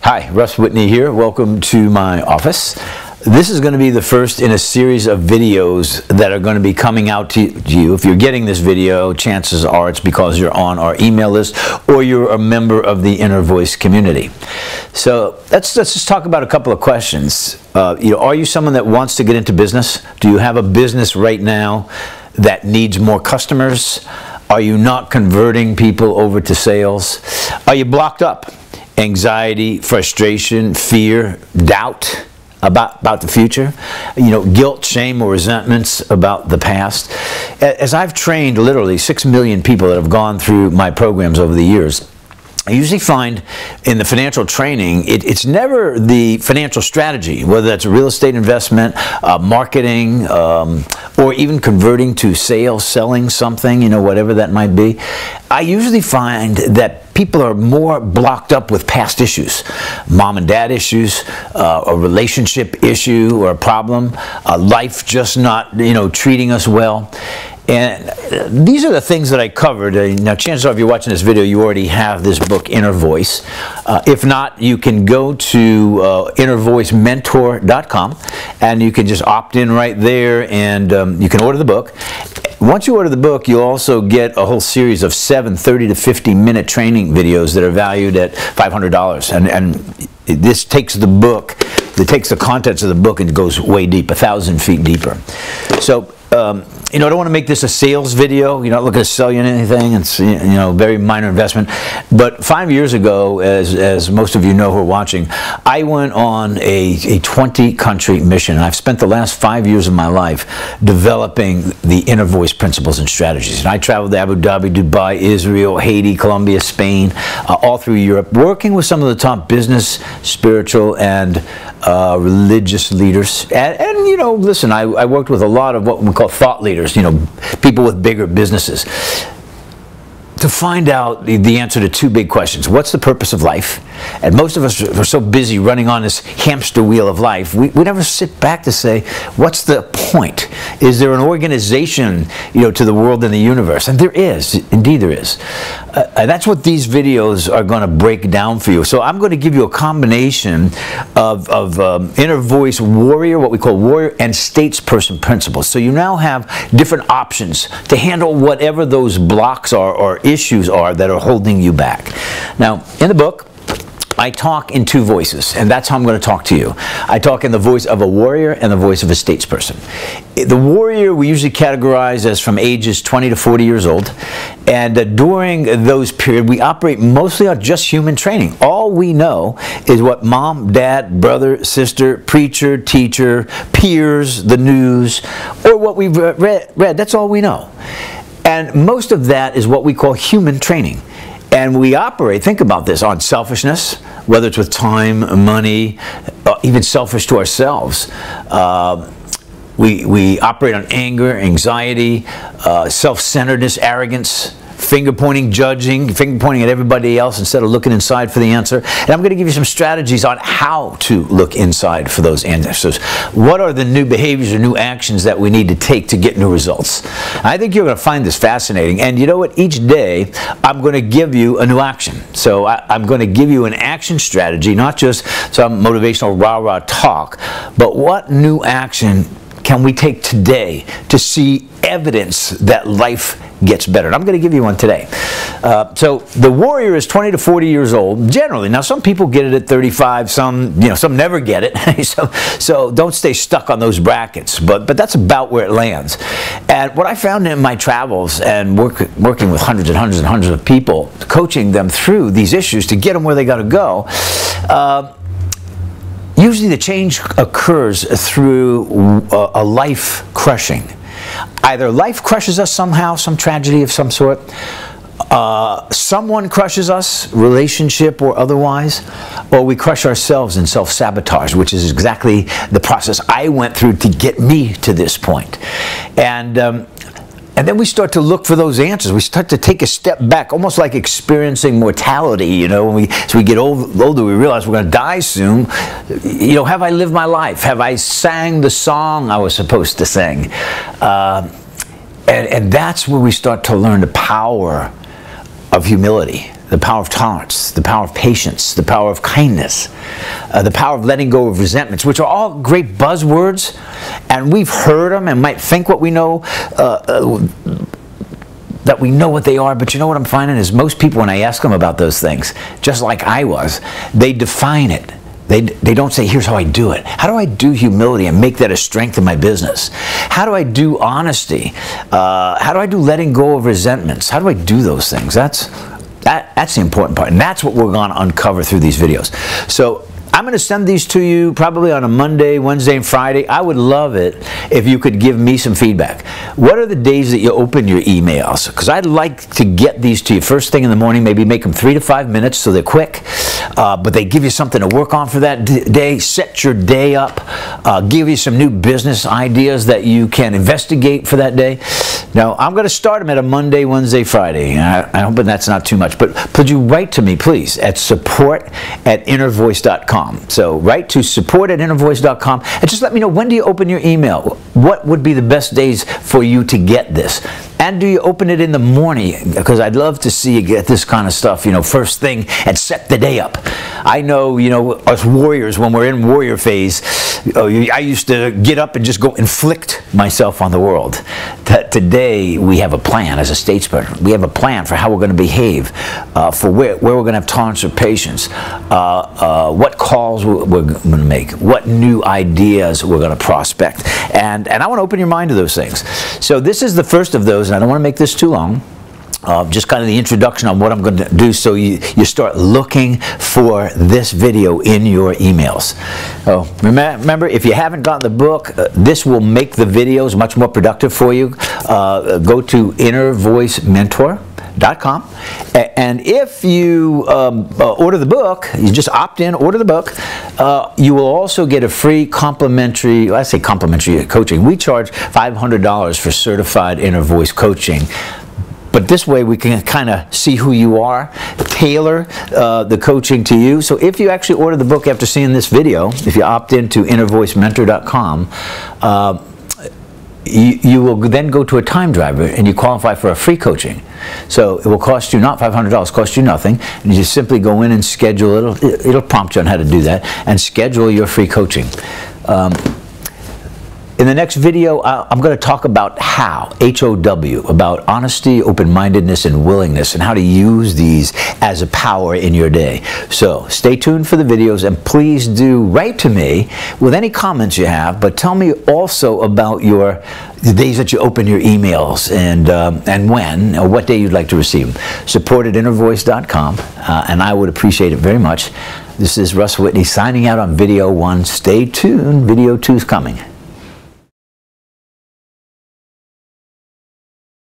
Hi, Russ Whitney here. Welcome to my office. This is going to be the first in a series of videos that are going to be coming out to you. If you're getting this video, chances are it's because you're on our email list or you're a member of the Inner Voice community. So let's just talk about a couple of questions. Are you someone that wants to get into business? Do you have a business right now that needs more customers? Are you not converting people over to sales? Are you blocked up? Anxiety, frustration, fear, doubt about the future, guilt, shame, or resentments about the past. As I've trained literally 6 million people that have gone through my programs over the years, I usually find in the financial training, it's never the financial strategy, whether that's a real estate investment, marketing, or even converting to sales, selling something, whatever that might be. I usually find that people are more blocked up with past issues, mom and dad issues, a relationship issue or a problem, life just not, treating us well. And these are the things that I covered. Now, chances are if you're watching this video, you already have this book, Inner Voice. If not, you can go to innervoicementor.com and you can just opt in right there and you can order the book. Once you order the book, you'll also get a whole series of 7 30 to 50-minute training videos that are valued at $500. And this takes the book, it takes the contents of the book and goes way deep, 1,000 feet deeper. So, I don't want to make this a sales video. You're not looking to sell you anything. It's, very minor investment. But 5 years ago, as most of you know who are watching, I went on a 20-country mission. I've spent the last 5 years of my life developing the Inner Voice principles and strategies. And I traveled to Abu Dhabi, Dubai, Israel, Haiti, Colombia, Spain, all through Europe, working with some of the top business, spiritual, and religious leaders. And listen, I worked with a lot of what we call thought leaders, people with bigger businesnesses, to find out the answer to two big questions. What's the purpose of life? And most of us are so busy running on this hamster wheel of life, we never sit back to say, what's the point? Is there an organization, to the world and the universe? And there is. Indeed there is. And that's what these videos are going to break down for you. So I'm going to give you a combination of Inner Voice Warrior, what we call Warrior and Statesperson principles. So you now have different options to handle whatever those blocks are or issues are that are holding you back. Now, in the book, I talk in two voices, and that's how I'm going to talk to you. I talk in the voice of a warrior and the voice of a statesperson. The warrior we usually categorize as from ages 20 to 40 years old, and during those periods we operate mostly on just human training. All we know is what mom, dad, brother, sister, preacher, teacher, peers, the news, or what we've read. That's all we know. And most of that is what we call human training. And we operate, think about this, on selfishness, whether it's with time, money, even selfish to ourselves. We operate on anger, anxiety, self-centeredness, arrogance, finger-pointing, judging, finger-pointing at everybody else instead of looking inside for the answer. And I'm going to give you some strategies on how to look inside for those answers. What are the new behaviors or new actions that we need to take to get new results? I think you're going to find this fascinating. And you know what? Each day, I'm going to give you a new action. So I'm going to give you an action strategy, not just some motivational rah-rah talk, but what new action can we take today to see evidence that life gets better? And I'm going to give you one today. So the warrior is 20 to 40 years old, generally. Now, some people get it at 35, some never get it. so don't stay stuck on those brackets, but that's about where it lands. And what I found in my travels and working with hundreds and hundreds and hundreds of people, coaching them through these issues to get them where they got to go, usually the change occurs through a life crushing. Either life crushes us somehow, some tragedy of some sort, someone crushes us, relationship or otherwise, or we crush ourselves in self-sabotage, which is exactly the process I went through to get me to this point. And then we start to look for those answers. We start to take a step back, almost like experiencing mortality. As we get older, we realize we're going to die soon. Have I lived my life? Have I sang the song I was supposed to sing? And that's where we start to learn the power of humility. the power of tolerance, the power of patience, the power of kindness, the power of letting go of resentments, which are all great buzzwords, and we've heard them and might think what we know, that we know what they are, but you know what I'm finding is most people, when I ask them about those things, just like I was, they define it. They don't say, here's how I do it. How do I do humility and make that a strength in my business? How do I do honesty? How do I do letting go of resentments? How do I do those things? That's the important part, and that's what we're going to uncover through these videos. So I'm going to send these to you probably on a Monday, Wednesday, and Friday. I would love it if you could give me some feedback. What are the days that you open your emails? Because I'd like to get these to you first thing in the morning, maybe make them 3 to 5 minutes so they're quick, but they give you something to work on for that day, set your day up, give you some new business ideas that you can investigate for that day. Now, I'm going to start them at a Monday, Wednesday, Friday. I hope that's not too much, but could you write to me, please, at support@innervoice.com. So write to support@innervoice.com and just let me know, when do you open your email? What would be the best days for you to get this? And do you open it in the morning? Because I'd love to see you get this kind of stuff, you know, first thing and set the day up. I know, you know, us warriors, when we're in warrior phase, I used to get up and just go inflict myself on the world. Today, we have a plan as a statesperson. We have a plan for how we're going to behave, for where we're going to have tolerance or patience, what calls we're going to make, what new ideas we're going to prospect. And I want to open your mind to those things. So this is the first of those, and I don't want to make this too long. Just kind of the introduction on what I'm going to do, so you start looking for this video in your emails. Remember, if you haven't gotten the book, this will make the videos much more productive for you. Go to innervoicementor.com, and if you order the book, you just opt in, order the book, you will also get a free complimentary, I say complimentary coaching. We charge $500 for certified inner voice coaching. But this way we can kind of see who you are, tailor the coaching to you. So if you actually order the book after seeing this video, if you opt into innervoicementor.com, you will then go to a time driver and you qualify for a free coaching. So it will cost you not $500, cost you nothing. And you just simply go in and schedule, it'll prompt you on how to do that, and schedule your free coaching. In the next video, I'm going to talk about how, H-O-W, about honesty, open-mindedness, and willingness, and how to use these as a power in your day. So stay tuned for the videos, and please do write to me with any comments you have, but tell me also about the days that you open your emails, and when, or what day you'd like to receive them. Support@innervoice.com, and I would appreciate it very much. This is Russ Whitney signing out on video 1. Stay tuned, video 2 is coming.